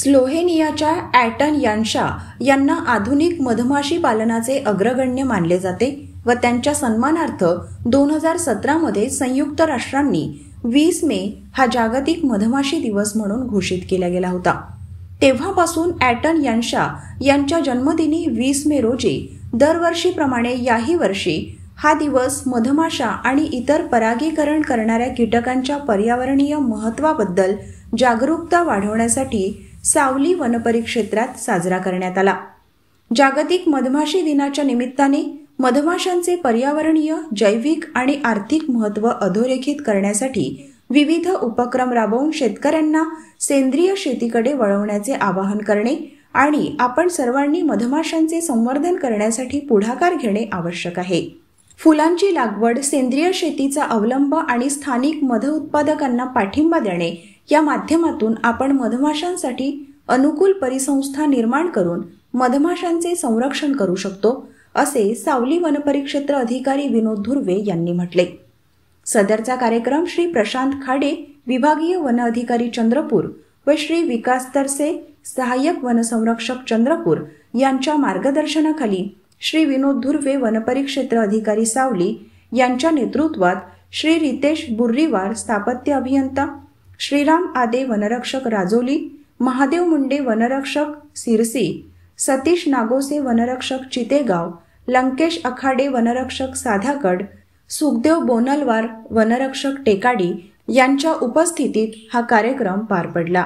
स्लोव्हेनियाच्या ॲटन यान्शा यांना आधुनिक मधमाशी पालनाचे अग्रगण्य मानले जाते व त्यांच्या सन्मानार्थ 2017 मध्ये संयुक्त राष्ट्रांनी 20 मे हा जागतिक मधमाशी दिवस म्हणून घोषित केला गेला होता। तेव्हापासून ॲटन यान्शा यांच्या जन्मदिनी 20 मे रोजी दरवर्षीप्रमाणे याही वर्षी हा दिवस मधमाशा आणि इतर परागीकरण करणाऱ्या कीटकांच्या पर्यावरणीय महत्त्वाबद्दल जागरूकता वाढवण्यासाठी सावली वनपरिक्षेत्रात साजरा करण्यात आला। जागतिक मधमाशी दिनाच्या निमित्ताने मधमाशांचे पर्यावरणीय, जैविक आणि आर्थिक महत्त्व अधोरेखित करण्यासाठी विविध उपक्रम राबवून शेतकऱ्यांना सेंद्रिय शेतीकडे वळवण्याचे आवाहन करणे आणि आपण सर्वांनी मधमाशांचे संवर्धन करण्यासाठी पुढाकार घेणे आवश्यक आहे। फुलांची लागवड, सेंद्रिय शेतीचा अवलंब आणि स्थानिक मध उत्पादकांना पाठिंबा देणे या माध्यमातून आपण मधमाशांसाठी अनुकूल परिसंस्था निर्माण करून मधमाशांचे संरक्षण करू शकतो, असे सावली वनपरिक्षेत्र अधिकारी विनोद धुर्वे यांनी म्हटले। सदरचा कार्यक्रम श्री प्रशांत खाडे, विभागीय वन अधिकारी चंद्रपूर व श्री विकास तरसे, सहाय्यक वनसंरक्षक चंद्रपूर यांच्या मार्गदर्शनाखाली श्री विनोद धुर्वे, वनपरिक्षेत्र अधिकारी सावली यांच्या नेतृत्वात श्री रितेश बुर्रीवार, स्थापत्य अभियंता, श्रीराम आदे, वनरक्षक राजोली, महादेव मुंडे, वनरक्षक सिरसी, सतीश नागोसे, वनरक्षक चितेगाव, लंकेश अखाडे, वनरक्षक साधाकड, सुखदेव बोनलवार, वनरक्षक टेकाडी यांच्या उपस्थितीत हा कार्यक्रम पार पडला।